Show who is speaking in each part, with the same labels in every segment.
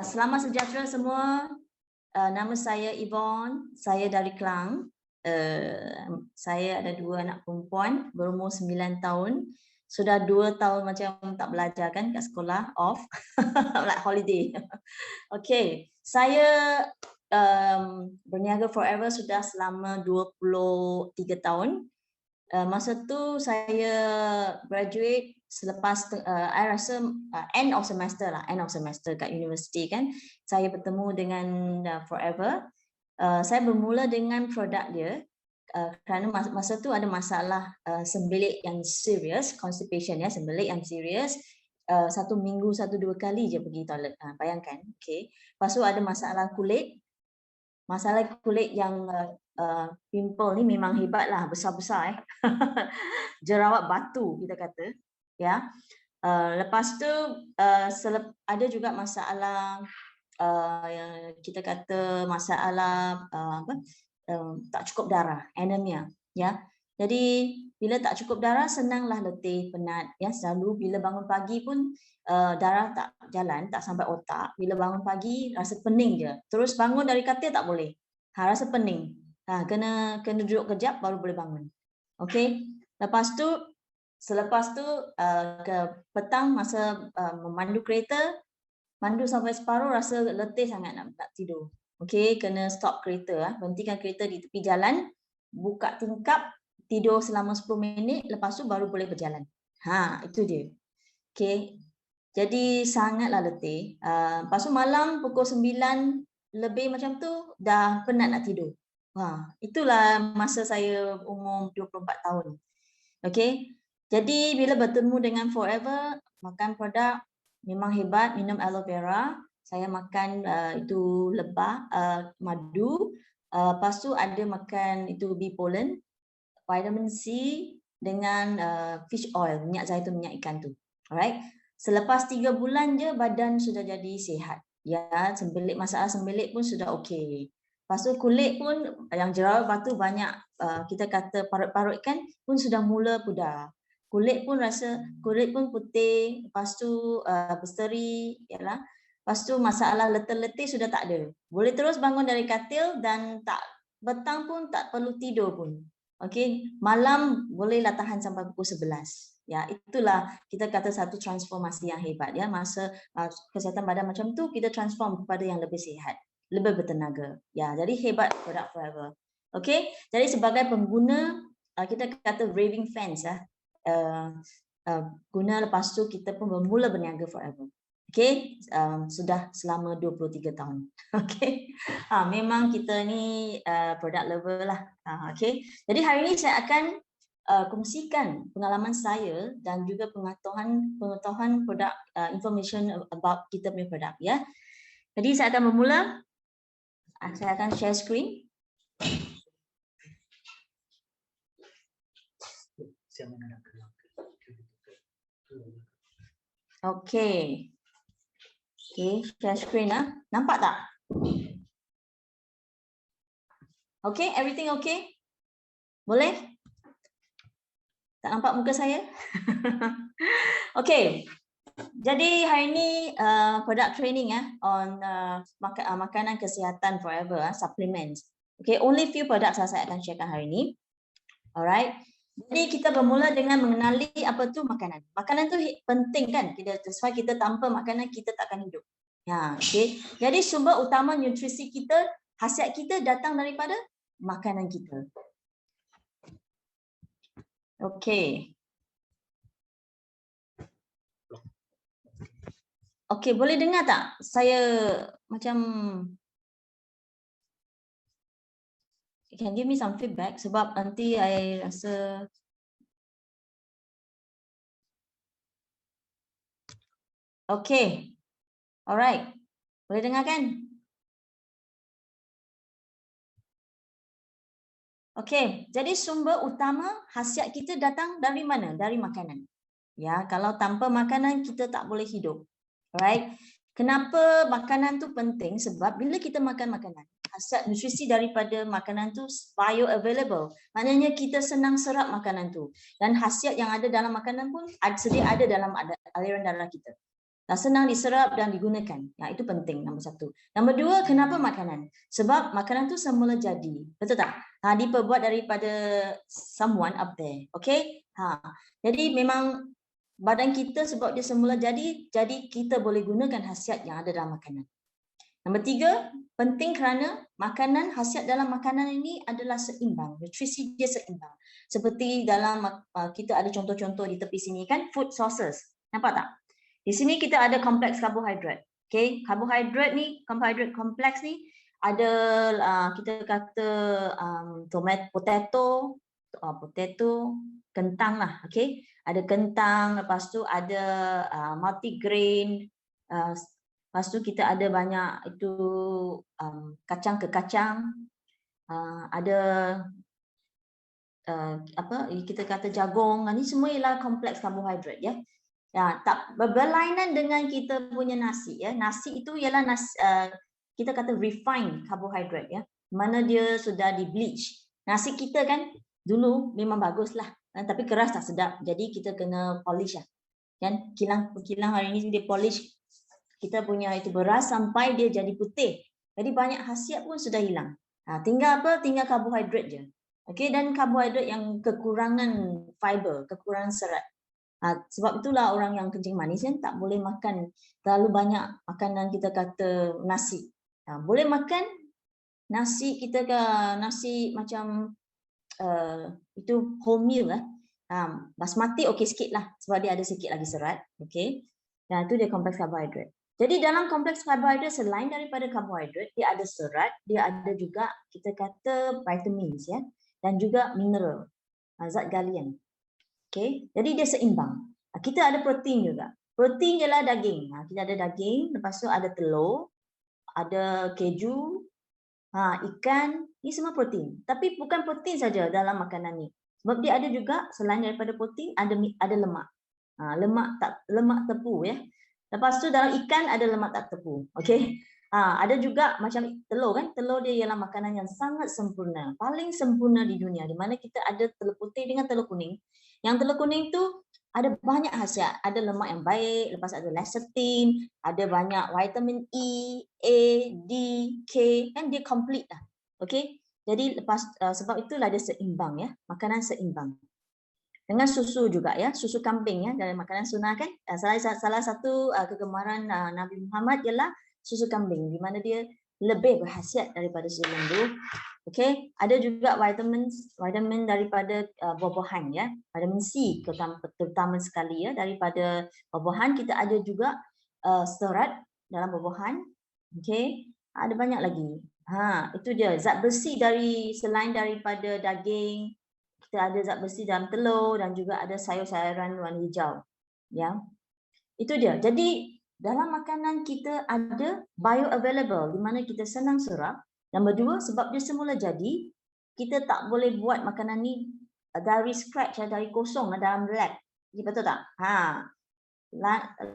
Speaker 1: Selamat sejahtera semua. Nama saya Yvonne, saya dari Klang. Saya ada 2 anak perempuan berumur 9 tahun. Sudah 2 tahun macam tak belajar kan kat sekolah, off, like holiday. Okay, saya berniaga forever sudah selama 23 tahun. Masa tu saya graduate selepas I rasa end of semester kat universiti kan, saya bertemu dengan Forever. Saya bermula dengan produk dia kerana masa tu ada masalah sembelit yang serius, constipation ya, sembelit yang serius. 1 minggu 1-2 kali je pergi toilet, bayangkan. Okay. Lepas tu ada masalah kulit yang pimple ni memang hebatlah, besar-besar jerawat batu kita kata ya. Lepas tu ada juga masalah yang kita kata masalah tak cukup darah, anemia ya. Jadi bila tak cukup darah senanglah letih, penat ya. Selalu bila bangun pagi pun darah tak jalan, tak sampai otak. Bila bangun pagi rasa pening je. Terus bangun dari katil tak boleh. Rasa pening. Kena duduk kejap baru boleh bangun. Okey. Selepas tu ke petang masa memandu kereta, mandu sampai separuh rasa letih sangat nak tidur. Okey, kena stop kereta, berhentikan kereta di tepi jalan, buka tingkap, tidur selama 10 minit, lepas tu baru boleh berjalan. Itu dia. Okey. Jadi sangatlah letih. Lepas tu malam pukul 9 lebih macam tu dah penat nak tidur. Itulah masa saya umur 24 tahun. Okey. Jadi bila bertemu dengan Forever, makan produk memang hebat, minum aloe vera, saya makan itu lebah, madu, lepas tu ada makan itu bee pollen, vitamin C dengan fish oil, minyak zaitun, minyak ikan tu. Alright. Selepas 3 bulan je badan sudah jadi sihat. Ya, masalah sembelit pun sudah okey. Lepas tu kulit pun yang jerawat batu banyak, kita kata parut-parut kan pun sudah mula pudar. Kulit pun putih, lepas tu berseri, yalah. Lepas tu masalah letih-letih sudah tak ada. Boleh terus bangun dari katil dan petang pun tak perlu tidur pun. Okey, malam bolehlah tahan sampai pukul 11. Ya, itulah kita kata satu transformasi yang hebat ya. Masa kesihatan badan macam tu kita transform kepada yang lebih sihat, lebih bertenaga. Ya, jadi hebat produk Forever. Okey, jadi sebagai pengguna kita kata raving fans ya. Guna lepas tu kita pun bermula berniaga Forever. Okey, sudah selama 23 tahun. Okey. Memang kita ni product lover lah. Okey. Jadi hari ini saya akan kongsikan pengalaman saya dan juga pengetahuan produk, information about kita punya produk ya. Jadi saya akan bermula. Saya akan share screen. Okey. Okay, share screen nampak tak? Okay, everything okay? Boleh? Tak nampak muka saya? Okay, jadi hari ini product training on makanan kesihatan Forever, supplements. Okay, only few products saya akan sharekan hari ini. Alright. Jadi kita bermula dengan mengenali apa tu makanan. Makanan tu penting kan? Sebab kita tanpa makanan kita takkan hidup. Okay. Jadi sumber utama nutrisi kita, khasiat kita datang daripada makanan kita. Okay. Okay, boleh dengar tak? Saya macam can give me some feedback sebab nanti I rasa okay. Alright. Boleh dengar kan? Okay. Jadi sumber utama khasiat kita datang dari mana? Dari makanan. Ya, kalau tanpa makanan kita tak boleh hidup. Alright. Kenapa makanan tu penting? Sebab bila kita makan makanan, khasiat nutrisi daripada makanan tu bioavailable. Maknanya kita senang serap makanan tu. Dan khasiat yang ada dalam makanan pun sedia ada dalam aliran darah kita. senang diserap dan digunakan. Ya, itu penting, nombor satu. Nombor dua, kenapa makanan? Sebab makanan tu semula jadi. Betul tak? Diperbuat daripada someone up there. Okay? Jadi memang badan kita sebab dia semula jadi kita boleh gunakan khasiat yang ada dalam makanan. Nombor tiga, penting kerana makanan, khasiat dalam makanan ini adalah seimbang. Nutrisi dia seimbang. Seperti dalam kita ada contoh-contoh di tepi sini kan, food sources. Nampak tak? Di sini kita ada kompleks karbohidrat. Okay, karbohidrat ni, karbohidrat kompleks ni ada kita kata potato, kentang lah. Okay, ada kentang, lepas tu ada multigrain, lepas tu kita ada banyak itu kacang ke kacang, ada kita kata jagung, ni semua ialah kompleks karbohidrat ya. Ya, tak berlainan dengan kita punya nasi ya. Nasi itu ialah kita kata refined carbohydrate ya. Mana dia sudah di bleach. Nasi kita kan dulu memang baguslah, tapi keras tak sedap. Jadi kita kena polish lah. Kan kilang hari ini dia polish kita punya itu beras sampai dia jadi putih. Jadi banyak khasiat pun sudah hilang. Tinggal apa? Tinggal karbohidrat je. Okey, dan karbohidrat yang kekurangan fiber, kekurangan serat. Sebab itulah orang yang kencing manis kan tak boleh makan terlalu banyak makanan kita kata nasi. Boleh makan nasi kita ke nasi macam itu whole meal lah. Basmati okey sikit lah sebab dia ada sikit lagi serat. Okey. Dan itu dia kompleks karbohidrat. Jadi dalam kompleks karbohidrat selain daripada karbohidrat, dia ada serat, dia ada juga kita kata vitamins ya, dan juga mineral, zat galian. Okay, jadi dia seimbang. Kita ada protein juga. Protein ialah daging. Kita ada daging, lepas tu ada telur, ada keju, ikan, ini semua protein. Tapi bukan protein saja dalam makanan ni. Sebab dia ada juga selain daripada protein ada lemak. Lemak tepu ya. Lepas tu dalam ikan ada lemak tak tepu. Okey. Ada juga macam telur kan. Telur dia ialah makanan yang sangat sempurna, paling sempurna di dunia, di mana kita ada telur putih dengan telur kuning. Yang telur kuning tu ada banyak khasiat, ada lemak yang baik, lepas ada lecithin, ada banyak vitamin E, A, D, K, kan dia complete lah. Okey. Jadi lepas sebab itulah dia seimbang ya, makanan seimbang. Dengan susu juga ya, susu kambing ya, dari makanan sunnah kan. Salah satu kegemaran Nabi Muhammad ialah susu kambing, di mana dia lebih berkhasiat daripada susu lembu. Okey, ada juga vitamin daripada buah-buahan ya, vitamin C terutama sekali ya daripada buah-buahan. Kita ada juga serat dalam buah-buahan. Okey, ada banyak lagi. Itu dia zat besi selain daripada daging. Kita ada zat besi dalam telur dan juga ada sayur-sayuran warna hijau. Ya. Itu dia. Jadi dalam makanan kita ada bioavailable di mana kita senang serap. Nombor dua, sebab dia semula jadi, kita tak boleh buat makanan ni dari scratch, dari kosong dalam lab. Betul tak?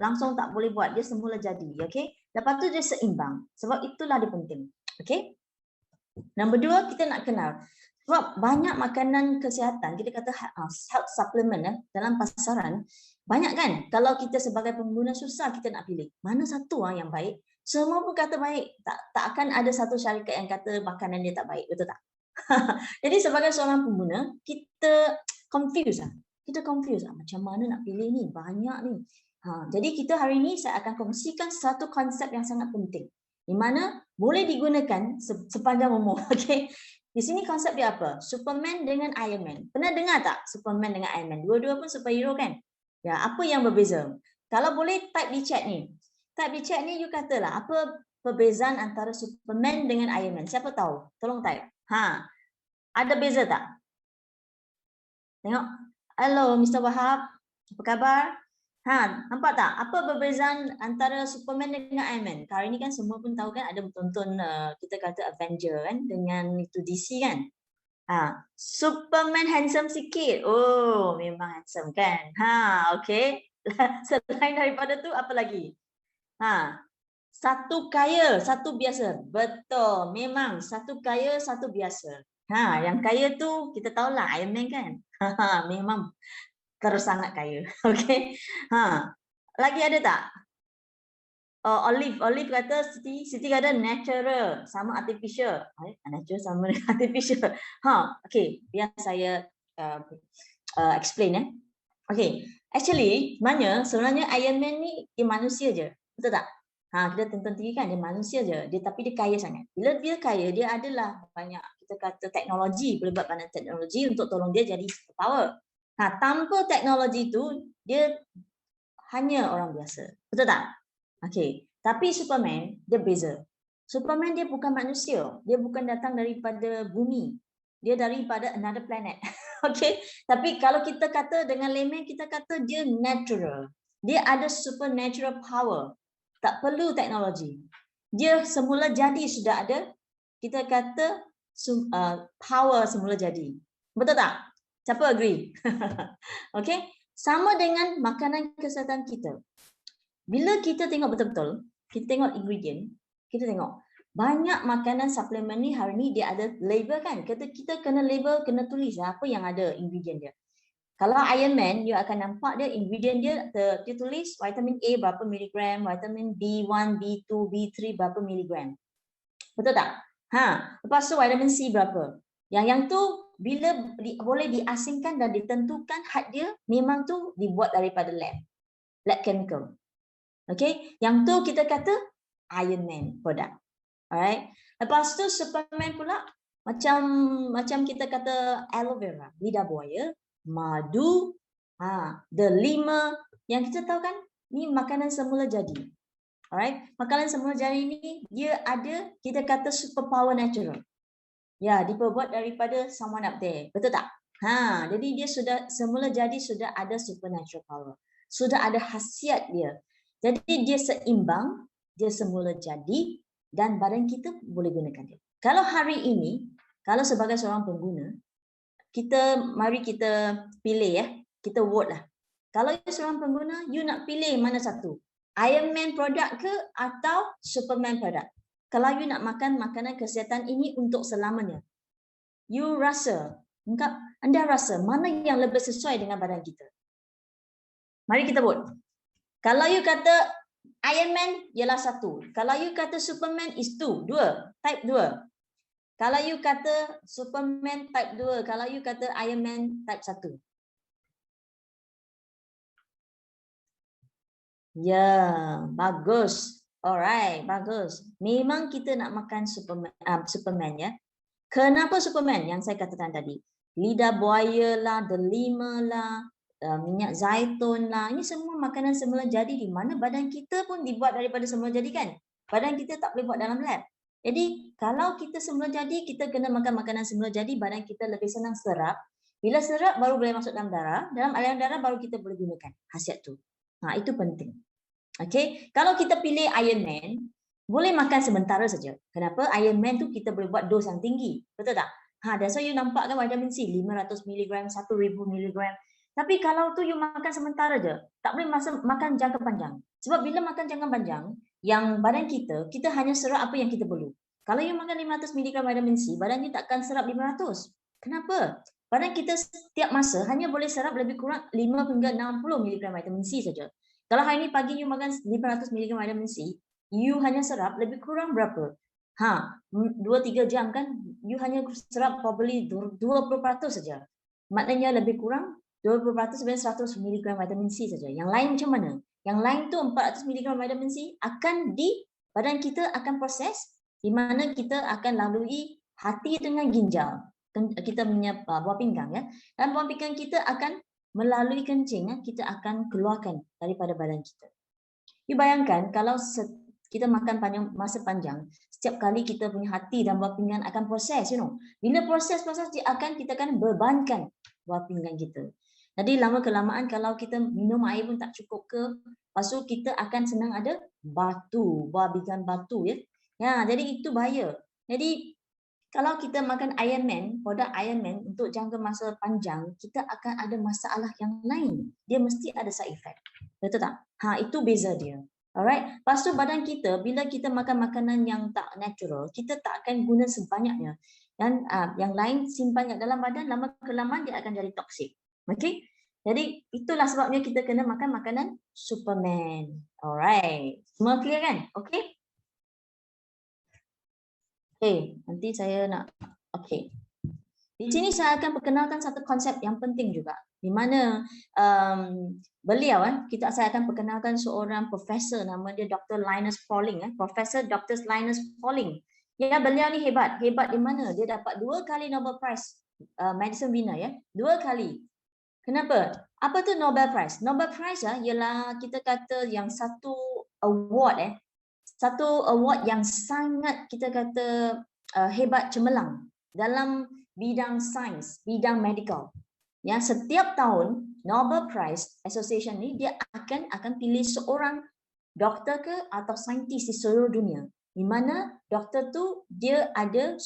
Speaker 1: Langsung tak boleh buat, dia semula jadi. Okay? Lepas tu dia seimbang. Sebab itulah dia penting. Okay? Nombor dua, kita nak kenal. Sebab banyak makanan kesihatan, kita kata health supplement dalam pasaran, banyak kan? Kalau kita sebagai pengguna susah kita nak pilih. Mana satu yang baik? Semua pun kata baik. Tak akan ada satu syarikat yang kata makanan dia tak baik. Betul tak? Jadi sebagai seorang pengguna, kita confuse. Kita confuse. Macam mana nak pilih ni? Banyak ni. Jadi kita hari ini saya akan kongsikan satu konsep yang sangat penting. Di mana boleh digunakan sepanjang umur. Okay? Di sini konsep dia apa? Superman dengan Iron Man. Pernah dengar tak Superman dengan Iron Man? Dua-dua pun superhero kan? Ya, apa yang berbeza? Kalau boleh type di chat ni. Type di chat ni you katalah apa perbezaan antara Superman dengan Iron Man? Siapa tahu? Tolong type. Ada beza tak? Tengok. Hello Mr. Wahab. Apa khabar? Nampak tak? Apa perbezaan antara Superman dengan Iron Man? Hari ini kan semua pun tahu kan ada tonton kita kata Avenger kan dengan itu DC kan? Superman handsome sikit. Oh, memang handsome kan? Okay. Selain daripada tu apa lagi? Satu kaya, satu biasa. Betul, memang satu kaya, satu biasa. Yang kaya tu kita tahulah Iron Man kan? Memang terus sangat kaya. Okey. Lagi ada tak? Olive kata Siti kata natural sama artificial. Natural sama artificial. Okay, biar saya explain. Okay, actually sebenarnya Iron Man ni dia manusia je, betul tak? Kita tonton TV kan, dia manusia je, tapi dia kaya sangat. Bila dia kaya, dia adalah banyak kita kata teknologi, boleh buat banyak teknologi untuk tolong dia jadi superpower. Tanpa teknologi itu dia hanya orang biasa, betul tak? Okay, tapi Superman dia beza. Superman dia bukan manusia, dia bukan datang daripada bumi, dia daripada another planet. Okay, tapi kalau kita kata dengan layman, kita kata dia natural. Dia ada supernatural power. Tak perlu teknologi. Dia semula jadi sudah ada, kita kata power semula jadi. Betul tak? Siapa agree? Okay, sama dengan makanan kesihatan kita. Bila kita tengok betul-betul, kita tengok ingredient, kita tengok banyak makanan suplemen ni hari ni dia ada label kan. Kita kena label, kena tulis apa yang ada ingredient dia. Kalau Iron Man, you akan nampak dia ingredient dia tulis vitamin A berapa miligram, vitamin B1, B2, B3 berapa miligram. Betul tak? Lepas tu vitamin C berapa. Yang tu bila boleh diasingkan dan ditentukan had dia memang tu dibuat daripada lab chemical. Okay, yang tu kita kata Iron Man product. Alright. Lepas tu Superman pula macam kita kata aloe vera, lidah buaya, madu, delima yang kita tahu kan ni makanan semula jadi. Alright, makanan semula jadi ni dia ada kita kata superpower natural. Ya, diperbuat daripada someone up there. Betul tak? Jadi dia sudah semula jadi sudah ada supernatural power. Sudah ada khasiat dia. Jadi dia seimbang, dia semula jadi dan badan kita boleh gunakan dia. Kalau hari ini, kalau sebagai seorang pengguna, mari kita pilih kita vote lah. Kalau you seorang pengguna, you nak pilih mana satu? Iron Man product ke atau Superman product? Kalau you nak makan makanan kesihatan ini untuk selamanya, you rasa, anda rasa mana yang lebih sesuai dengan badan kita? Mari kita vote. Kalau you kata Iron Man ialah 1. Kalau you kata Superman is 2, type 2. Kalau you kata Superman type 2, kalau you kata Iron Man type 1. Ya, bagus. Alright, bagus. Memang kita nak makan Superman ya. Kenapa Superman? Yang saya katakan tadi. Lidah buaya lah, delima lah, minyak zaitun lah. Ini semua makanan semula jadi di mana badan kita pun dibuat daripada semula jadi kan. Badan kita tak boleh buat dalam lab. Jadi kalau kita semula jadi, kita kena makan makanan semula jadi, badan kita lebih senang serap. Bila serap baru boleh masuk dalam darah. Dalam aliran darah baru kita boleh gunakan khasiat tu. Itu penting. Okay, kalau kita pilih Iron Man, boleh makan sementara saja. Kenapa? Iron Man tu kita boleh buat dos yang tinggi. Betul tak? That's why you nampak kan vitamin C 500 mg, 1000 mg. Tapi kalau tu you makan sementara je, tak boleh makan jangka panjang. Sebab bila makan jangka panjang, yang badan kita hanya serap apa yang kita perlu. Kalau you makan 500 mg vitamin C, badan you takkan serap 500. Kenapa? Badan kita setiap masa hanya boleh serap lebih kurang 5 hingga 60 mg vitamin C saja. Kalau hari ni pagi you makan 500 mg vitamin C, you hanya serap lebih kurang berapa? 2-3 jam kan, you hanya serap probably 20% saja. Maknanya lebih kurang 20% sebenarnya 100 mg vitamin C saja. Yang lain macam mana? Yang lain tu 400 mg vitamin C akan badan kita akan proses di mana kita akan lalui hati dengan ginjal. Kita punya buah pinggang ya. Dan buah pinggang kita akan melalui kencing, kita akan keluarkan daripada badan kita. You bayangkan kalau kita makan masa panjang, setiap kali kita punya hati dan buah pinggang akan proses, Bila proses kita akan bebankan buah pinggang kita. Jadi lama kelamaan kalau kita minum air pun tak cukup ke, lepas tu kita akan senang ada buah pinggang batu ya. Jadi itu bahaya. Jadi kalau kita makan Iron Man, produk Iron Man untuk jangka masa panjang, kita akan ada masalah yang lain. Dia mesti ada side effect. Betul tak? Itu beza dia. Alright. Lepas tu badan kita, bila kita makan makanan yang tak natural, kita tak akan guna sebanyaknya. Dan yang lain simpan dalam badan, lama kelamaan dia akan jadi toksik. Okay? Jadi itulah sebabnya kita kena makan makanan Superman. Alright. Semua clear kan? Okay? Okay, nanti saya nak, okay. Di sini saya akan perkenalkan satu konsep yang penting juga, di mana beliau, saya akan perkenalkan seorang profesor, nama dia Dr. Linus Pauling, Profesor Dr. Linus Pauling. Ya, beliau ni hebat. Hebat di mana? Dia dapat 2 kali Nobel Prize Medicine winner, ya, 2 kali. Kenapa? Apa tu Nobel Prize? Nobel Prize ialah kita kata yang satu award, satu award yang sangat kita kata hebat cemerlang dalam bidang sains, bidang medical. Ya, setiap tahun Nobel Prize Association ni dia akan pilih seorang doktor ke atau saintis di seluruh dunia, di mana doktor tu dia ada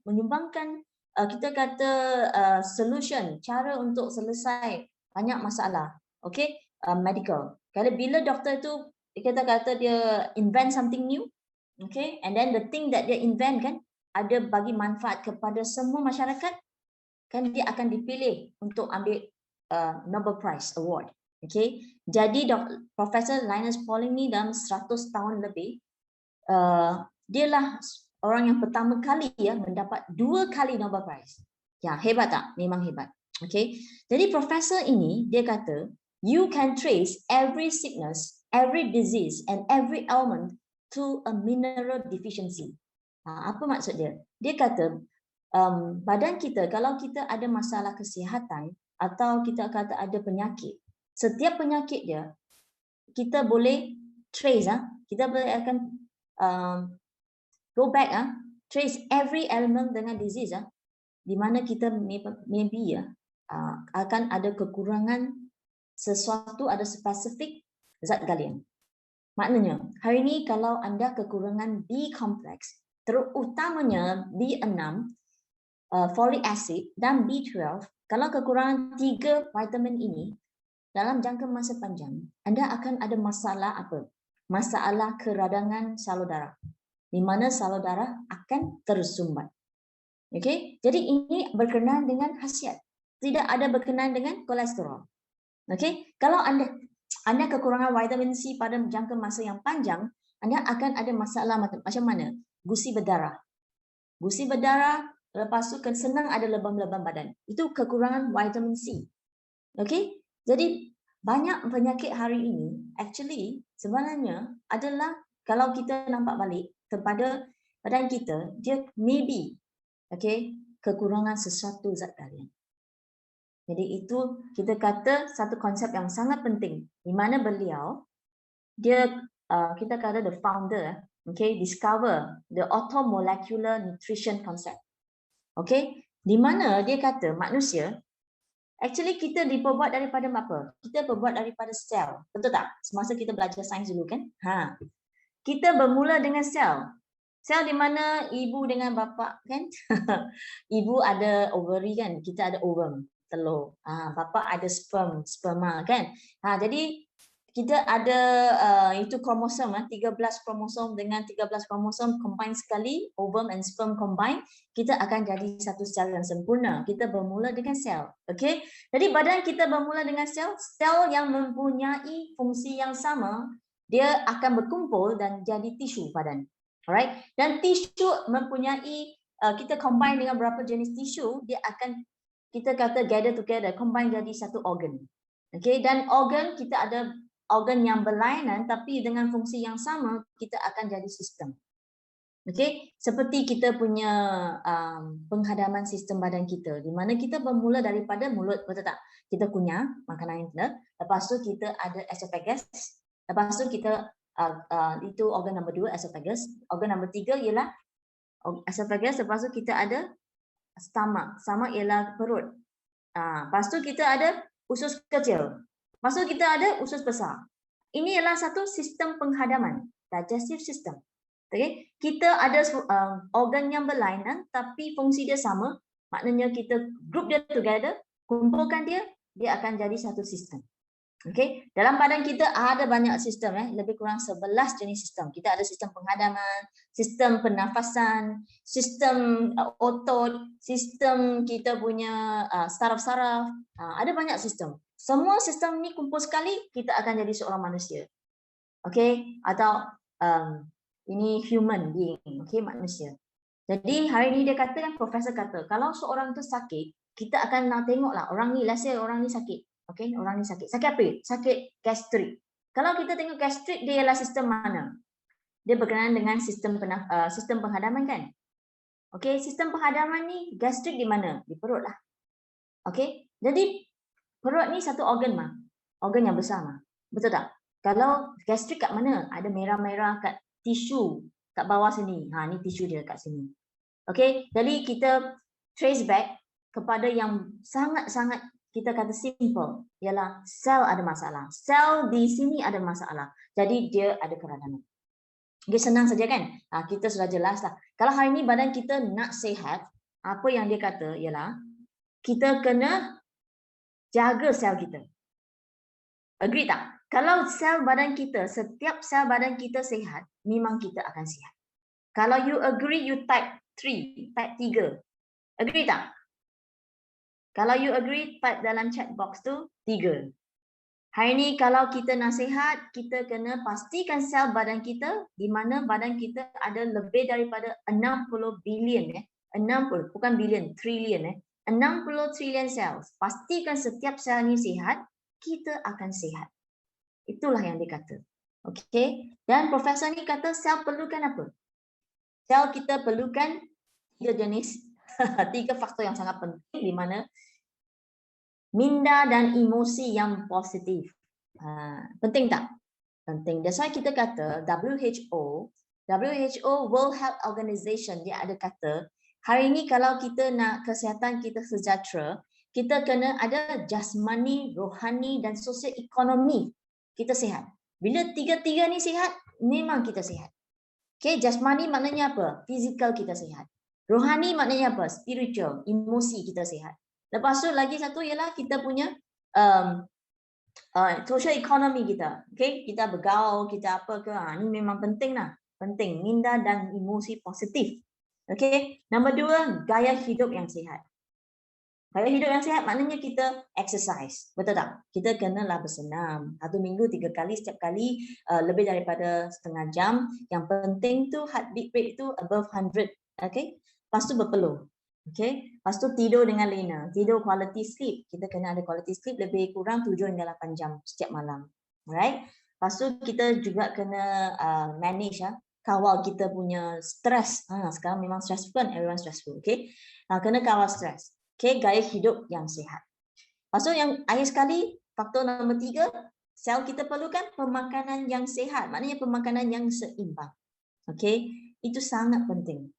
Speaker 1: menyumbangkan kita kata solution, cara untuk selesai banyak masalah, okay, medical. Kalau bila doktor tu kita kata dia invent something new, okay, and then the thing that dia invent kan ada bagi manfaat kepada semua masyarakat, kan dia akan dipilih untuk ambil Nobel Prize Award. Okay, jadi Profesor Linus Pauling ni dalam 100 tahun lebih, dialah orang yang pertama kali mendapat 2 kali Nobel Prize. Ya, hebat tak? Memang hebat. Okay, jadi profesor ini dia kata, you can trace every sickness, every disease and every ailment to a mineral deficiency. Apa maksud dia? Dia kata badan kita, kalau kita ada masalah kesihatan atau kita kata ada penyakit, setiap penyakit dia kita boleh trace, kita boleh akan go back, trace every element dengan disease, di mana kita maybe akan ada kekurangan sesuatu, ada spesifik zat galian. Maknanya hari ini kalau anda kekurangan B kompleks, terutamanya B6, folic acid dan B12, kalau kekurangan 3 vitamin ini dalam jangka masa panjang, anda akan ada masalah apa? Masalah keradangan salur darah, di mana salur darah akan tersumbat. Okey, jadi ini berkenaan dengan khasiat, tidak ada berkenaan dengan kolesterol. Okey, kalau anda kekurangan vitamin C pada jangka masa yang panjang, anda akan ada masalah macam mana? Gusi berdarah. Gusi berdarah, lepas tu senang ada lebam-lebam badan. Itu kekurangan vitamin C. Okey? Jadi banyak penyakit hari ini actually sebenarnya adalah kalau kita nampak balik kepada badan kita, dia maybe kekurangan sesuatu zat galian. Jadi itu kita kata satu konsep yang sangat penting, di mana beliau dia kita kata the founder, discover the automolecular nutrition concept. Di mana dia kata manusia actually kita diperbuat daripada apa? Kita berbuat daripada sel. Betul tak? Semasa kita belajar sains dulu kan? Kita bermula dengan sel. Sel di mana ibu dengan bapa kan? Ibu ada ovary kan? Kita ada ovum, telur. Bapa ada sperma kan? Jadi kita ada itu kromosom, 13 kromosom dengan 13 kromosom combine sekali, ovum and sperm combine, kita akan jadi satu sel yang sempurna. Kita bermula dengan sel. Okey. Jadi badan kita bermula dengan sel yang mempunyai fungsi yang sama, dia akan berkumpul dan jadi tisu badan. Alright. Dan tisu mempunyai kita combine dengan berapa jenis tisu, dia akan kita kata gather together, combine jadi satu organ. Okey, dan organ kita ada organ yang berlainan tapi dengan fungsi yang sama, kita akan jadi sistem. Okey, seperti kita punya penghadaman sistem badan kita, di mana kita bermula daripada mulut, betul tak? Kita kunyah makanan kita, lepas tu kita ada esophagus, lepas tu kita itu organ nombor 2 esophagus, organ nombor 3 ialah esophagus, lepas tu kita ada stomach, stomach ialah perut. Lepas tu kita ada usus kecil. Maksud kita ada usus besar. Ini adalah satu sistem penghadaman, digestive system. Okay? Kita ada organ yang berlainan tapi fungsi dia sama. Maknanya kita group dia together, kumpulkan dia akan jadi satu sistem. Okay? Dalam badan kita ada banyak sistem, lebih kurang 11 jenis sistem. Kita ada sistem penghadaman, sistem pernafasan, sistem otot, sistem kita punya saraf-saraf. Ada banyak sistem. Semua sistem ni kumpul sekali, kita akan jadi seorang manusia. Okay, atau ini human being, okay, manusia. Jadi hari ni dia kata kan, profesor kata, kalau seorang tu sakit, kita akan nak tengoklah orang ni, let's say orang ni sakit. Okay, orang ni sakit. Sakit apa? Sakit gastrik. Kalau kita tengok gastrik, dia ialah sistem mana? Dia berkenaan dengan sistem penghadaman kan? Okay, sistem penghadaman ni gastrik di mana? Di perut lah. Okay, jadi perut ni satu organ mah. Organ yang besar mah. Betul tak? Kalau gastrik kat mana? Ada merah-merah kat tisu kat bawah sini. Ha, ni tisu dia kat sini. Okay, jadi kita trace back kepada yang sangat-sangat kita kata simple, ialah sel ada masalah. Sel di sini ada masalah. Jadi dia ada keradanan. Dia senang saja kan? Kita sudah jelas lah. Kalau hari ini badan kita nak sihat, apa yang dia kata ialah kita kena jaga sel kita. Agree tak? Kalau sel badan kita, setiap sel badan kita sihat, memang kita akan sihat. Kalau you agree, you type 3, type 3. Agree tak? Kalau you agree, type dalam chat box tu 3. Hari ni kalau kita nak sihat, kita kena pastikan sel badan kita, di mana badan kita ada lebih daripada 60 bilion. 60, bukan bilion, trilion. 60 trilion sel. Pastikan setiap sel ni sihat, kita akan sihat. Itulah yang dia kata. Okay. Dan profesor ni kata sel perlukan apa? Sel kita perlukan 3 jenis, 3 faktor yang sangat penting, di mana minda dan emosi yang positif. Penting tak? Penting. That's why kita kata WHO, World Health Organization, dia ada kata, hari ini kalau kita nak kesihatan kita sejahtera, kita kena ada jasmani, rohani dan sosial ekonomi. Kita sihat. Bila tiga-tiga ni sihat, memang kita sihat. Okay, jasmani maknanya apa? Fizikal kita sihat. Rohani maknanya apa? Spiritual, emosi kita sihat. Lepas tu lagi satu ialah kita punya social economy kita. Okay, kita bergaul, kita apa ke? Ini memang penting lah. Penting, minda dan emosi positif. Okay, nombor 2, gaya hidup yang sihat. Gaya hidup yang sihat maknanya kita exercise. Betul tak? Kita kenalah bersenam. 1 minggu 3 kali, setiap kali lebih daripada setengah jam. Yang penting tu heartbeat rate tu above 100. Okay, lepas tu berpeluh. Okay, lepas tu tidur dengan lena, tidur quality sleep. Kita kena ada quality sleep lebih kurang 7 hingga 8 jam setiap malam. Alright. Lepas tu kita juga kena manage kawal kita punya stress. Sekarang memang stressful kan, everyone stressful. Okay, kena kawal stress. Okay, gaya hidup yang sihat. Lepas tu yang akhir sekali, faktor nombor 3, sel kita perlukan pemakanan yang sihat. Maknanya pemakanan yang seimbang. Okay, itu sangat penting.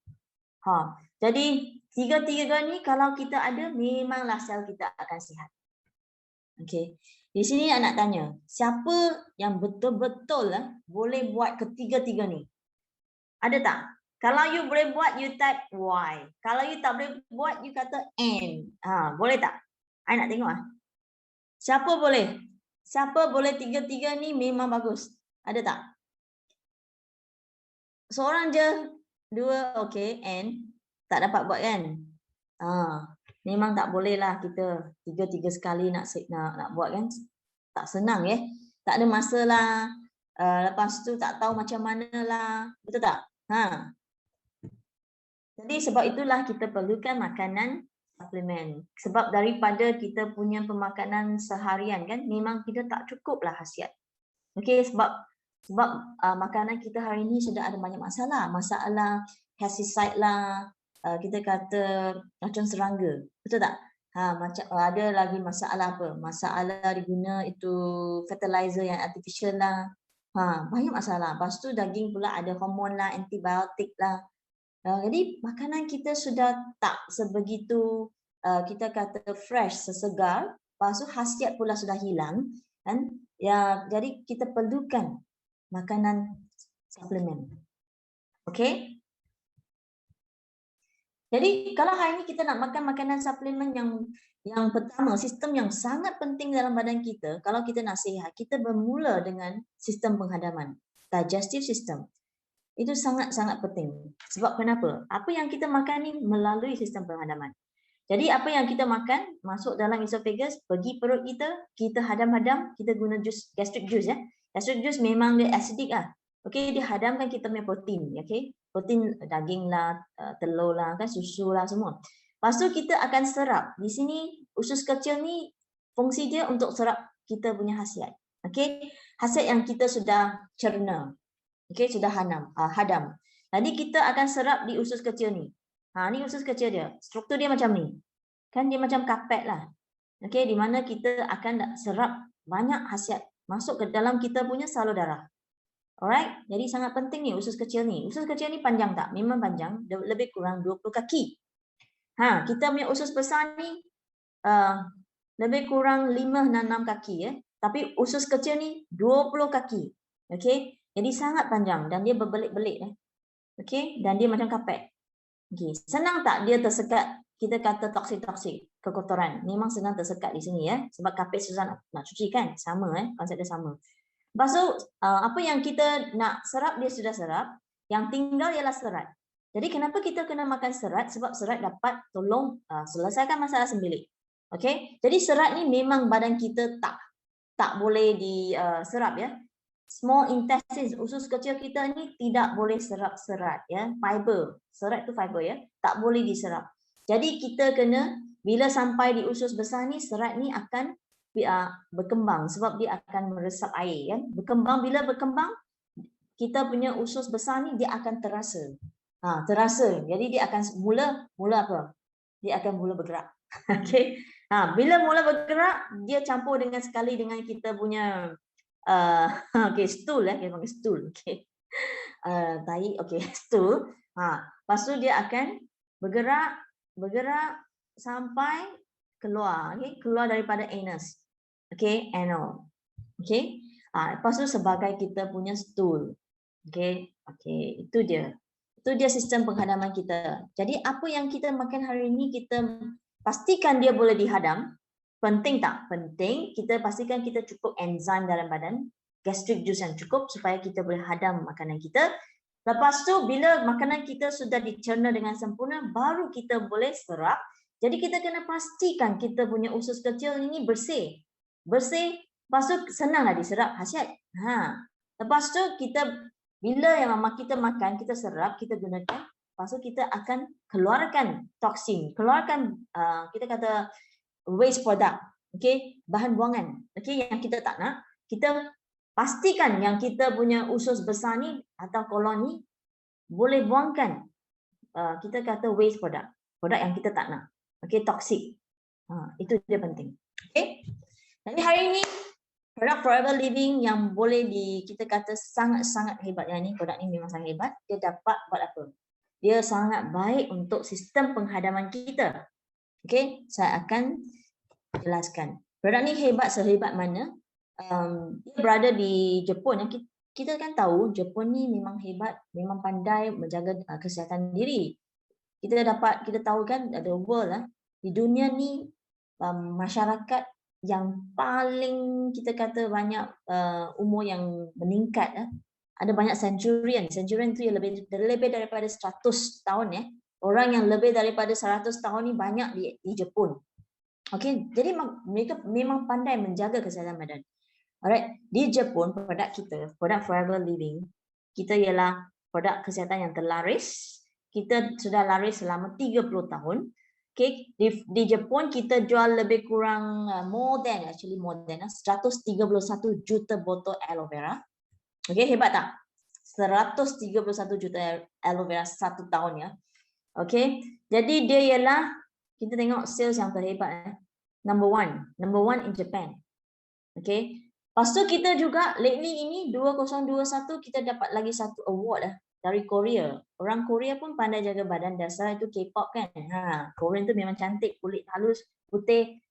Speaker 1: Jadi 3 ni kalau kita ada, memanglah sel kita akan sihat. Okay, di sini nak tanya, siapa yang betul-betul boleh buat ketiga-tiga ni? Ada tak? Kalau you boleh buat, you type Y. Kalau you tak boleh buat, you kata N. Boleh tak? I nak tengok. Siapa boleh? Siapa boleh 3 ni memang bagus. Ada tak? Seorang je, 2, okay, N. Tak dapat buat kan? Memang tak boleh lah kita 3 sekali nak buat kan? Tak senang ya. Tak ada masa lah. Lepas tu tak tahu macam mana lah. Betul tak? Jadi sebab itulah kita perlukan makanan suplemen. Sebab daripada kita punya pemakanan seharian kan, memang kita tak cukup lah khasiat. Okay, sebab makanan kita hari ini sudah ada banyak masalah. Masalah pesticide lah, kita kata racun serangga. Betul tak? Macam ada lagi masalah apa? Masalah diguna itu fertilizer yang artificial lah. Banyak masalah. Lepas tu daging pula ada hormon lah, antibiotik lah. Jadi makanan kita sudah tak sebegitu kita kata fresh, sesegar. Lepas tu khasiat pula sudah hilang. Kan? Ya, jadi kita perlukan makanan suplemen. Okay? Jadi kalau hari ini kita nak makan makanan suplemen yang pertama, sistem yang sangat penting dalam badan kita, kalau kita nak sihat, kita bermula dengan sistem penghadaman, digestive system. Itu sangat-sangat penting. Sebab kenapa? Apa yang kita makan ni melalui sistem penghadaman. Jadi apa yang kita makan masuk dalam esophagus, pergi perut kita, kita hadam-hadam, kita guna jus, gastric juice ya. Gastric juice memang dia acidic lah. Okey, dia hadamkan kita punya protein, okey. Protein daging lah, telur lah, kan susu lah semua. Lepas tu kita akan serap. Di sini usus kecil ni fungsi dia untuk serap kita punya hasiat. Okey, hasiat yang kita sudah cerna. Okey, sudah hadam. Jadi kita akan serap di usus kecil ni. Ni usus kecil dia. Struktur dia macam ni. Kan dia macam kapet lah. Okey, di mana kita akan serap banyak hasiat masuk ke dalam kita punya salur darah. Alright, jadi sangat penting ni usus kecil ni. Usus kecil ni panjang tak? Memang panjang, lebih kurang 20 kaki. Kita punya usus besar ni lebih kurang 5 dan 6 kaki ya. Tapi usus kecil ni 20 kaki. Okey, jadi sangat panjang dan dia berbelit-belit Okey, dan dia macam kapet. Okey, senang tak dia tersekat? Kita kata toksik-toksik, kekotoran. Memang senang tersekat di sini ya. Sebab kapet susah nak cuci kan? Sama konsep dia sama. Lepas tu, apa yang kita nak serap, dia sudah serap. Yang tinggal ialah serat. Jadi kenapa kita kena makan serat? Sebab serat dapat tolong selesaikan masalah sembilik. Okey, jadi serat ni memang badan kita tak boleh diserap ya. Small intestines, usus kecil kita ni tidak boleh serap serat ya. Fiber, serat tu fiber ya. Tak boleh diserap. Jadi kita kena, bila sampai di usus besar ni, serat ni akan berkembang sebab dia akan meresap air kan. Bila berkembang, kita punya usus besar ni dia akan terasa. Terasa. Jadi dia akan mula apa? Dia akan mula bergerak. Okey. Bila mula bergerak, dia campur sekali dengan kita punya stool kita panggil stool. Okey. Tai, okey, stool. Lepas tu dia akan bergerak sampai keluar, keluar daripada anus. Okey, anal. Okey. Lepas tu sebagai kita punya stool. Okey, itu dia. Itu dia sistem penghadaman kita. Jadi apa yang kita makan hari ini kita pastikan dia boleh dihadam. Penting tak? Penting. Kita pastikan kita cukup enzim dalam badan, gastric juice yang cukup supaya kita boleh hadam makanan kita. Lepas tu bila makanan kita sudah dicerna dengan sempurna, baru kita boleh serap. Jadi kita kena pastikan kita punya usus kecil ini bersih. Lepas tu senanglah diserap hasiat. Lepas tu bila yang mama kita makan, kita serap, kita gunakan. Lepas tu kita akan keluarkan toksin, keluarkan kita kata waste product, bahan buangan, yang kita tak nak. Kita pastikan yang kita punya usus besar ni atau kolon ni boleh buangkan kita kata waste product yang kita tak nak, toksik. Itu dia penting. Jadi hari ini produk Forever Living yang boleh kita kata sangat-sangat hebat. Yang ni, produk ni memang sangat hebat. Dia dapat buat apa? Dia sangat baik untuk sistem penghadaman kita. Saya akan jelaskan. Produk ni hebat sehebat mana? Dia berada di Jepun. Kita kan tahu Jepun ni memang hebat, memang pandai menjaga kesihatan diri. Kita tahu kan the world di dunia ni masyarakat yang paling kita kata banyak umur yang meningkat ada banyak centurion tu yang lebih daripada 100 tahun orang yang lebih daripada 100 tahun ni banyak di Jepun. Jadi mereka memang pandai menjaga kesihatan badan. Alright, di Jepun produk Forever Living kita ialah produk kesihatan yang terlaris. Kita sudah laris selama 30 tahun. Di Jepun kita jual lebih kurang more than 131 juta botol aloe vera. Hebat tak? 131 juta aloe vera satu tahun ya. Jadi dia ialah kita tengok sales yang terhebat number one in Japan. Lepas tu kita juga lately ini 2021 kita dapat lagi satu award dari Korea. Orang Korea pun pandai jaga badan, dasar itu K-pop kan. Korean tu memang cantik, kulit halus, putih.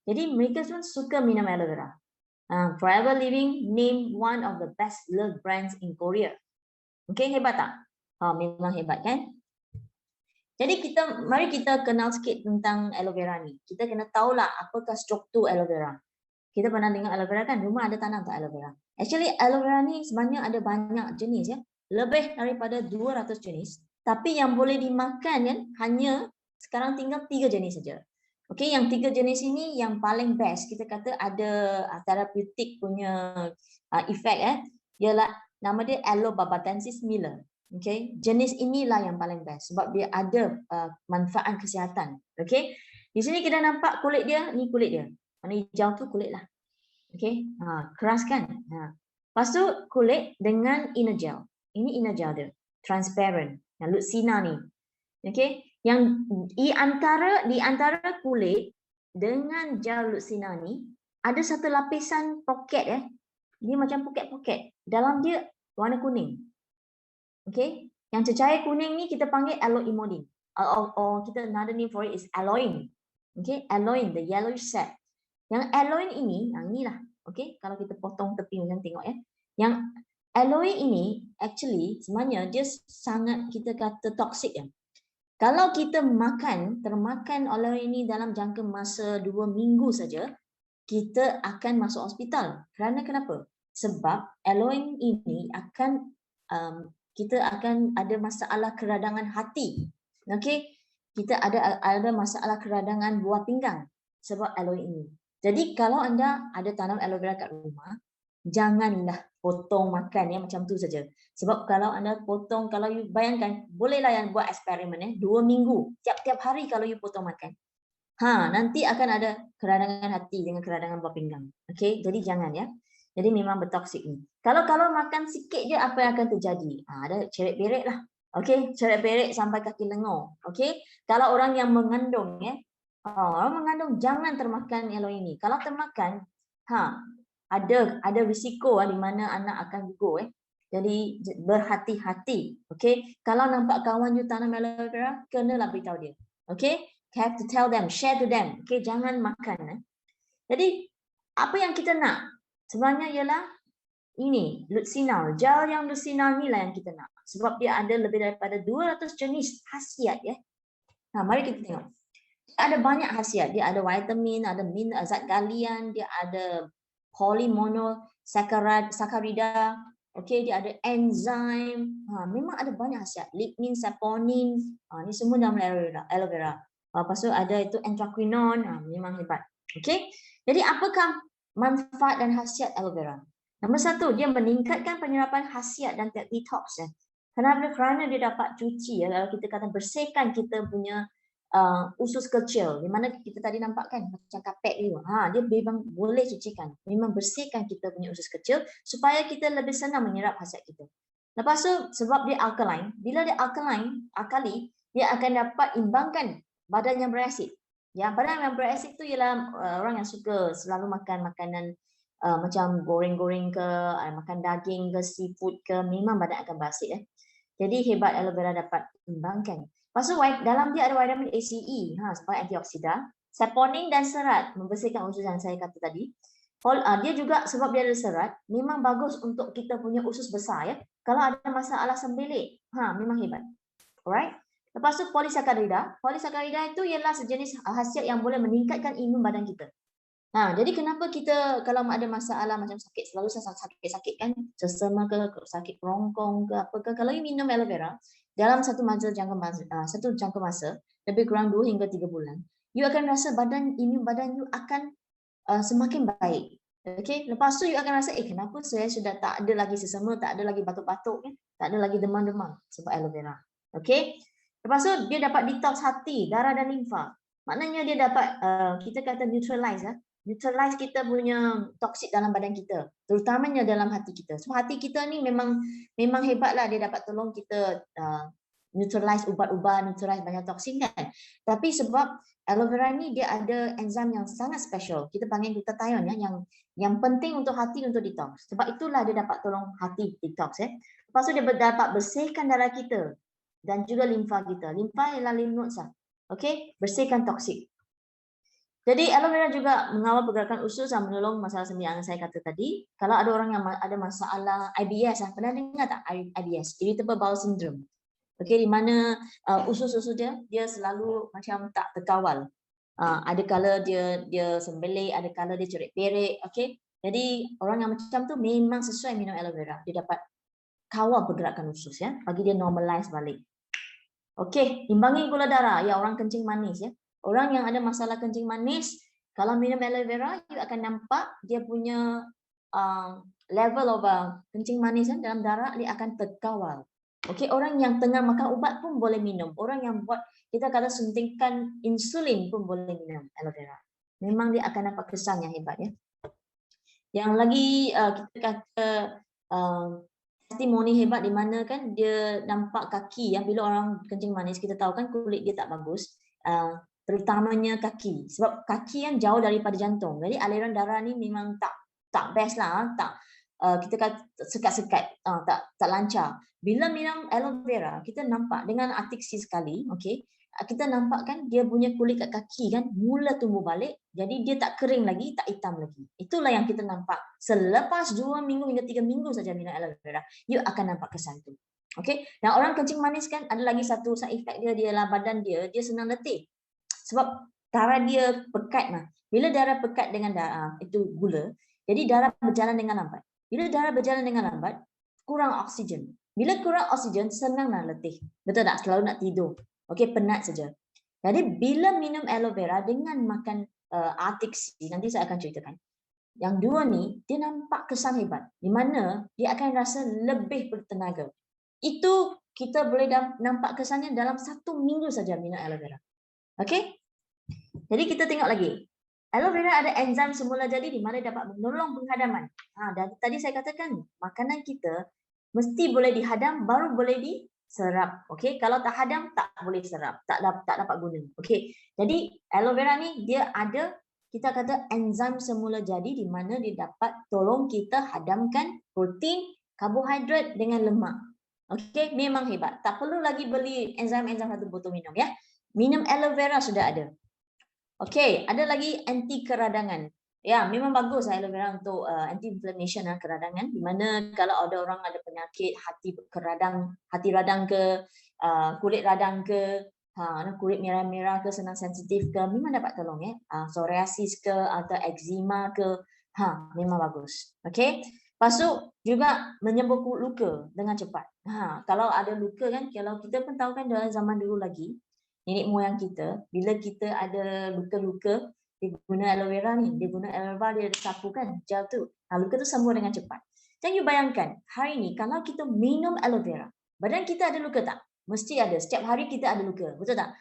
Speaker 1: Jadi mereka pun suka minum aloe vera. Forever Living named one of the best loved brands in Korea. Hebat tak? Memang hebat kan? Jadi mari kita kenal sikit tentang aloe vera ni. Kita kena tahulah apakah struktur aloe vera. Kita pernah dengar aloe vera kan? Rumah ada tanam tak aloe vera? Actually aloe vera ni sebenarnya ada banyak jenis ya. Lebih daripada 200 jenis. Tapi yang boleh dimakan kan hanya Sekarang tinggal 3 jenis saja. Okey, yang 3 jenis ini yang paling best kita kata ada therapeutic punya efek ialah nama dia Aloe-Barbadensis Miller. Okey, jenis inilah yang paling best sebab dia ada manfaat kesihatan. Okey. Di sini kita nampak kulit dia, ni kulit dia. Warna hijau tu kulit lah. Okey, keras kan? Lepas tu kulit dengan inner gel. Ini inner gel dia, transparent. Yang Lucina ni. Okey, yang di antara kulit dengan gel Lucina ni ada satu lapisan poket Dia macam poket-poket. Dalam dia warna kuning. Okey, yang cecair kuning ni kita panggil aloimodin. Or kita another name for it is aloin. Okey, aloin, the yellowish set. Yang aloin ini, yang inilah. Okey, kalau kita potong tepi macam tengok Yang aloin ini actually sebenarnya dia sangat kita kata toxic Kalau kita termakan aloin ini dalam jangka masa 2 minggu saja, kita akan masuk hospital. Kerana kenapa? Sebab aloin ini akan kita akan ada masalah keradangan hati. Okey, kita ada masalah keradangan buah pinggang sebab aloin ini. Jadi kalau anda ada tanam aloe vera kat rumah, janganlah potong makan macam tu saja. Sebab kalau anda potong, kalau you bayangkan, bolehlah yang buat eksperimen 2 minggu, tiap-tiap hari kalau you potong makan. Nanti akan ada keradangan hati dengan keradangan buah pinggang. Okey, jadi jangan Jadi memang bertoksik ni. Kalau makan sikit je apa yang akan terjadi? Ada ceret-beret lah. Okey, ceret-beret sampai kaki lengan. Okey, kalau orang yang mengandung orang mengandung jangan termakan aloe ini. Kalau termakan, ada risiko di mana anak akan gugur Jadi berhati-hati. Okey, kalau nampak kawan you tanam aloe vera, kenalah beritahu dia. Okey, have to tell them, share to them. Okey, jangan makan. Jadi apa yang kita nak sebenarnya ialah ini Lucina, gel yang Lucina ni lah yang kita nak. Sebab dia ada lebih daripada 200 jenis khasiat mari kita tengok. Ada banyak khasiat. Dia ada vitamin, ada zat galian, dia ada polymonosaccharida, okey, dia ada enzim. Memang ada banyak khasiat. Lignin, saponin, ni semua dalam aloe vera. Lepas tu ada itu anthraquinone, memang hebat. Okey. Jadi apakah manfaat dan khasiat aloe vera? Nombor 1, dia meningkatkan penyerapan khasiat dan detox Kenapa? Kerana dia dapat cuci kalau kita kata bersihkan kita punya usus kecil, di mana kita tadi nampak kan macam kapet tu. Dia memang boleh cucikan, memang bersihkan kita punya usus kecil supaya kita lebih senang menyerap khasiat kita. Lepas tu sebab dia alkaline, bila dia alkali, dia akan dapat imbangkan badan yang berasid. Badan yang berasid tu ialah orang yang suka selalu makan makanan macam goreng-goreng ke, makan daging ke, seafood ke, memang badan akan berasid Jadi hebat aloe vera dapat imbangkan. Lepas tu dalam dia ada vitamin A, C, E sebagai antioksidan, saponin dan serat membersihkan usus yang saya kata tadi. Dia juga sebab dia ada serat, memang bagus untuk kita punya usus besar Kalau ada masalah sembelit, memang hebat. Alright. Lepas tu polisakarida. Polisakarida itu ialah sejenis khasiat yang boleh meningkatkan imun badan kita. Jadi kenapa kita kalau ada masalah macam sakit, selalu sakit kan, sesama ke, sakit kerongkong ke apa ke, kalau you minum aloe vera dalam satu jangka masa lebih kurang 2 hingga 3 bulan, you akan rasa imun badan you akan semakin baik. Okey, lepas tu you akan rasa kenapa saya sudah tak ada lagi sesama, tak ada lagi batuk-batuk tak ada lagi demam-demam sebab aloe vera. Okey. Lepas tu dia dapat detox hati, darah dan limfa. Maknanya dia dapat kita kata neutralize kita punya toksik dalam badan kita, terutamanya dalam hati kita. So hati kita ni memang hebatlah, dia dapat tolong kita neutralize ubat-ubat, neutralize banyak toksin kan. Tapi sebab aloe vera ni dia ada enzim yang sangat special, kita panggil glutathione yang penting untuk hati untuk detox. Sebab itulah dia dapat tolong hati detox Lepas tu dia dapat bersihkan darah kita dan juga limfa kita. Limfa ialah lymph nodes Okey, bersihkan toksik. Jadi aloe vera juga mengawal pergerakan usus dan menolong masalah sendi yang saya kata tadi. Kalau ada orang yang ada masalah IBS, pernah dengar tak IBS? Irritable bowel syndrome. Okey, di mana usus-usus dia selalu macam tak terkawal. Ada kala dia sembelit, ada kala dia cerit-berit. Okey. Jadi orang yang macam tu memang sesuai minum aloe vera. Dia dapat kawal pergerakan usus bagi dia normalize balik. Okey, imbangi gula darah. Ya, orang kencing manis ya. Orang yang ada masalah kencing manis, kalau minum aloe vera, you akan nampak dia punya level of kencing manis dalam darah dia akan terkawal. Okey, orang yang tengah makan ubat pun boleh minum. Orang yang buat kita kata suntikan insulin pun boleh minum aloe vera. Memang dia akan nampak kesan yang hebat ya. Yang lagi kita kata testimoni hebat di mana kan dia nampak kaki ya, bila orang kencing manis kita tahu kan kulit dia tak bagus, terutamanya kaki sebab kaki kan jauh daripada jantung, jadi aliran darah ni memang tak best lah, tak kita kata sekat-sekat, tak lancar. Bila minum aloe vera kita nampak dengan artiksi sekali, okey, kita nampak kan dia punya kulit kat kaki kan mula tumbuh balik, jadi dia tak kering lagi, tak hitam lagi. Itulah yang kita nampak selepas 2 minggu hingga 3 minggu saja minum aloe vera, you akan nampak kesan tu. Okey, dan orang kencing manis kan ada lagi satu side effect dia ialah badan dia senang letih. Sebab darah dia pekat mah. Bila darah pekat dengan itu gula, jadi darah berjalan dengan lambat. Bila darah berjalan dengan lambat, kurang oksigen. Bila kurang oksigen, senang nak letih. Betul tak? Selalu nak tidur. Okey, penat saja. Jadi bila minum aloe vera dengan makan Artix, nanti saya akan ceritakan. Yang dua ni, dia nampak kesan hebat. Di mana dia akan rasa lebih bertenaga. Itu kita boleh nampak kesannya dalam 1 minggu saja minum aloe vera. Okey? Jadi kita tengok lagi. Aloe vera ada enzim semula jadi di mana dapat menolong penghadaman. Dan tadi saya katakan, makanan kita mesti boleh dihadam baru boleh diserap. Okey, kalau tak hadam tak boleh serap, tak dapat guna. Okey. Jadi aloe vera ni dia ada kita kata enzim semula jadi di mana dia dapat tolong kita hadamkan protein, karbohidrat dengan lemak. Okey, memang hebat. Tak perlu lagi beli enzim-enzim satu botol minum ya. Minum aloe vera sudah ada. Okey, ada lagi anti keradangan. Ya, memang bagus aloe vera untuk anti inflammation keradangan, di mana kalau ada orang ada penyakit hati radang ke, kulit radang ke, kulit merah-merah ke, senang sensitif ke, memang dapat tolong ya. Psoriasis ke atau eczema ke, memang bagus. Okey. Lepas tu juga menyembuhkan luka dengan cepat. Kalau ada luka kan, kalau kita pun tahu kan dalam zaman dulu lagi, nenek moyang kita, bila kita ada luka-luka, dia guna aloe vera ni, dia guna aloe vera, dia ada sapu kan, gel tu. Luka tu sembuh dengan cepat. Dan you bayangkan, hari ni kalau kita minum aloe vera, badan kita ada luka tak? Mesti ada. Setiap hari kita ada luka, betul tak?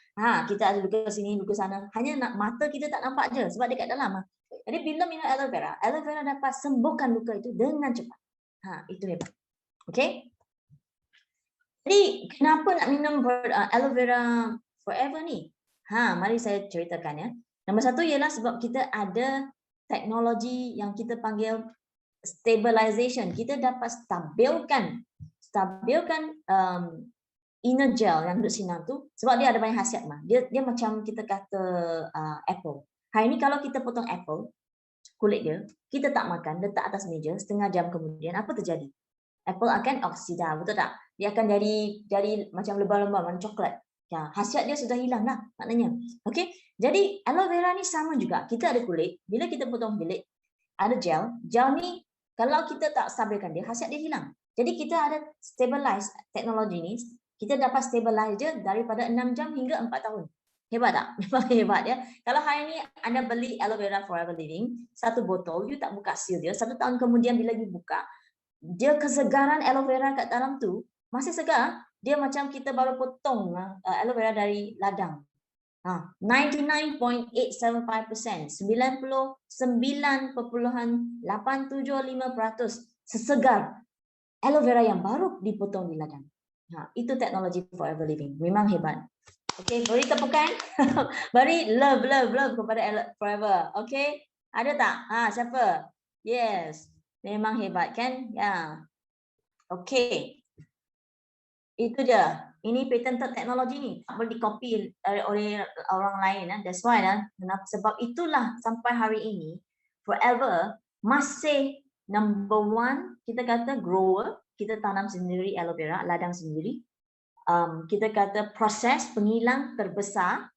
Speaker 1: Kita ada luka sini, luka sana. Hanya mata kita tak nampak je sebab dia kat dalam. Jadi bila minum aloe vera dapat sembuhkan luka itu dengan cepat. Itu hebat. Okey? Jadi kenapa nak minum aloe vera forever ni? Mari saya ceritakan ya. Nombor satu ialah sebab kita ada teknologi yang kita panggil stabilization. Kita dapat stabilkan inner gel yang duduk sini tu sebab dia ada banyak khasiat mah. Dia macam kita kata apple. Hari ni kalau kita potong apple, kulit dia, kita tak makan, letak atas meja, setengah jam kemudian apa terjadi? Apple akan oksida, betul tak? Dia akan jadi macam lebam-lebam, macam coklat. Khasiat dia sudah hilang lah maknanya. Okey, jadi aloe vera ni sama juga. Kita ada kulit, bila kita potong kulit, ada gel ni kalau kita tak stabilkan dia, khasiat dia hilang. Jadi kita ada stabilize teknologi ni, kita dapat stabilize dia daripada 6 jam hingga 4 tahun. Hebat tak? Memang hebat ya. Kalau hari ni anda beli aloe vera forever living, satu botol, you tak buka seal dia, 1 tahun kemudian bila you buka, dia kesegaran aloe vera kat dalam tu masih segar. Dia macam kita baru potong aloe vera dari ladang. 99.875%, 99.875% sesegar aloe vera yang baru dipotong di ladang. Itu teknologi forever living. Memang hebat. Okey, beri tepukan. Beri love kepada forever. Okey, ada tak? Siapa? Yes. Memang hebat kan? Ya. Okey. Itu dia. Ini patented teknologi ni. Tak boleh di-copy oleh orang lain. That's why sebab itulah sampai hari ini forever masih number one, kita kata grower, kita tanam sendiri aloe vera, ladang sendiri. Kita kata proses pengilang terbesar,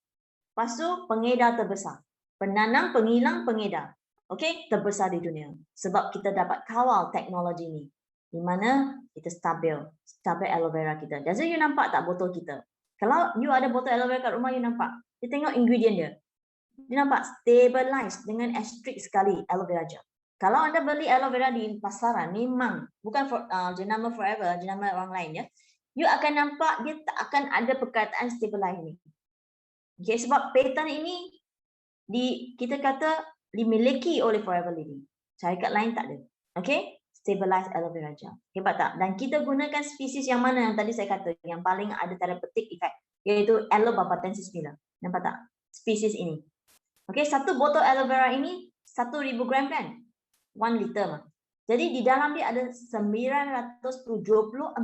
Speaker 1: lepas tu pengedar terbesar. Penanam, pengilang, pengedar. Okey, terbesar di dunia. Sebab kita dapat kawal teknologi ni. Di mana kita stabil aloe vera kita. Jadi you nampak tak botol kita? Kalau you ada botol aloe vera kat rumah, you nampak. You tengok ingredient dia. Dia nampak stabilize dengan ekstrik sekali aloe vera gel. Kalau anda beli aloe vera di pasaran, memang bukan jenama forever, jenama orang lain ya. You akan nampak dia tak akan ada perkataan stabilize ni. Okay, sebab patent ini kita kata dimiliki oleh Forever Living. Syarikat lain tak ada. Okay, stabilize aloe vera gel. Hebat tak? Dan kita gunakan spesies yang mana yang tadi saya kata yang paling ada therapeutic effect, iaitu Aloe barbatensis miller. Nampak tak? Spesies ini. Okay, satu botol aloe vera ini 1,000 gram kan? 1 liter mah. Jadi di dalam dia ada 974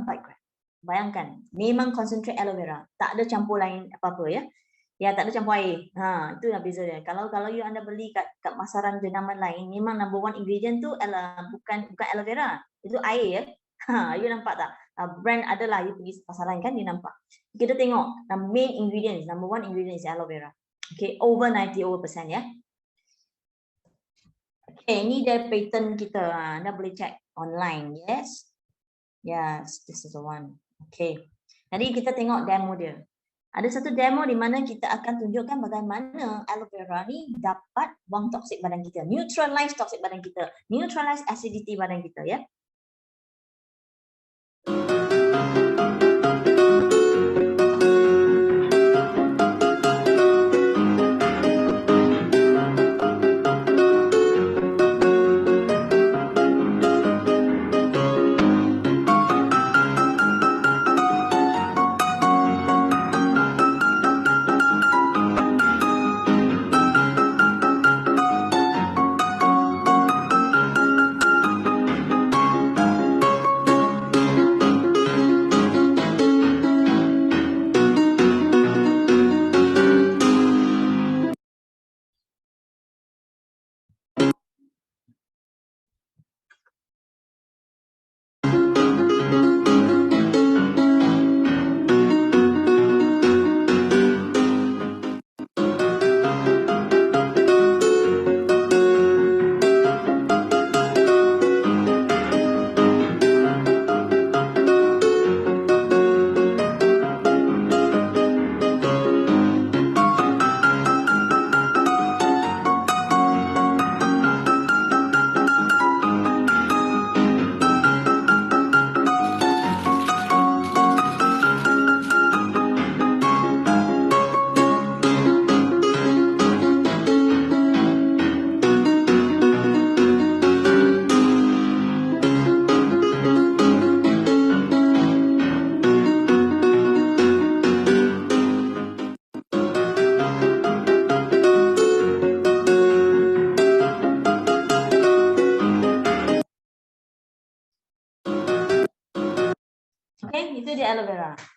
Speaker 1: gram. Bayangkan, memang concentrate aloe vera, tak ada campur lain apa-apa ya. Ya, tak ada campur air. Itulah beza dia. Kalau you anda beli kat pasaran jenama lain, memang number one ingredient tu bukan aloe vera, itu air ya. You nampak tak? Brand adalah you pergi pasaran kan, you nampak. Kita tengok main ingredients, number one ingredient is aloe vera. Okay, over 90% ya. Okay, ini dia patent kita. Anda boleh check online. Yes. Yes, this is the one. Okay. Jadi kita tengok demo dia. Ada satu demo di mana kita akan tunjukkan bagaimana aloe vera ni dapat buang toksik badan kita, neutralize toksik badan kita, neutralize acidity badan kita ya.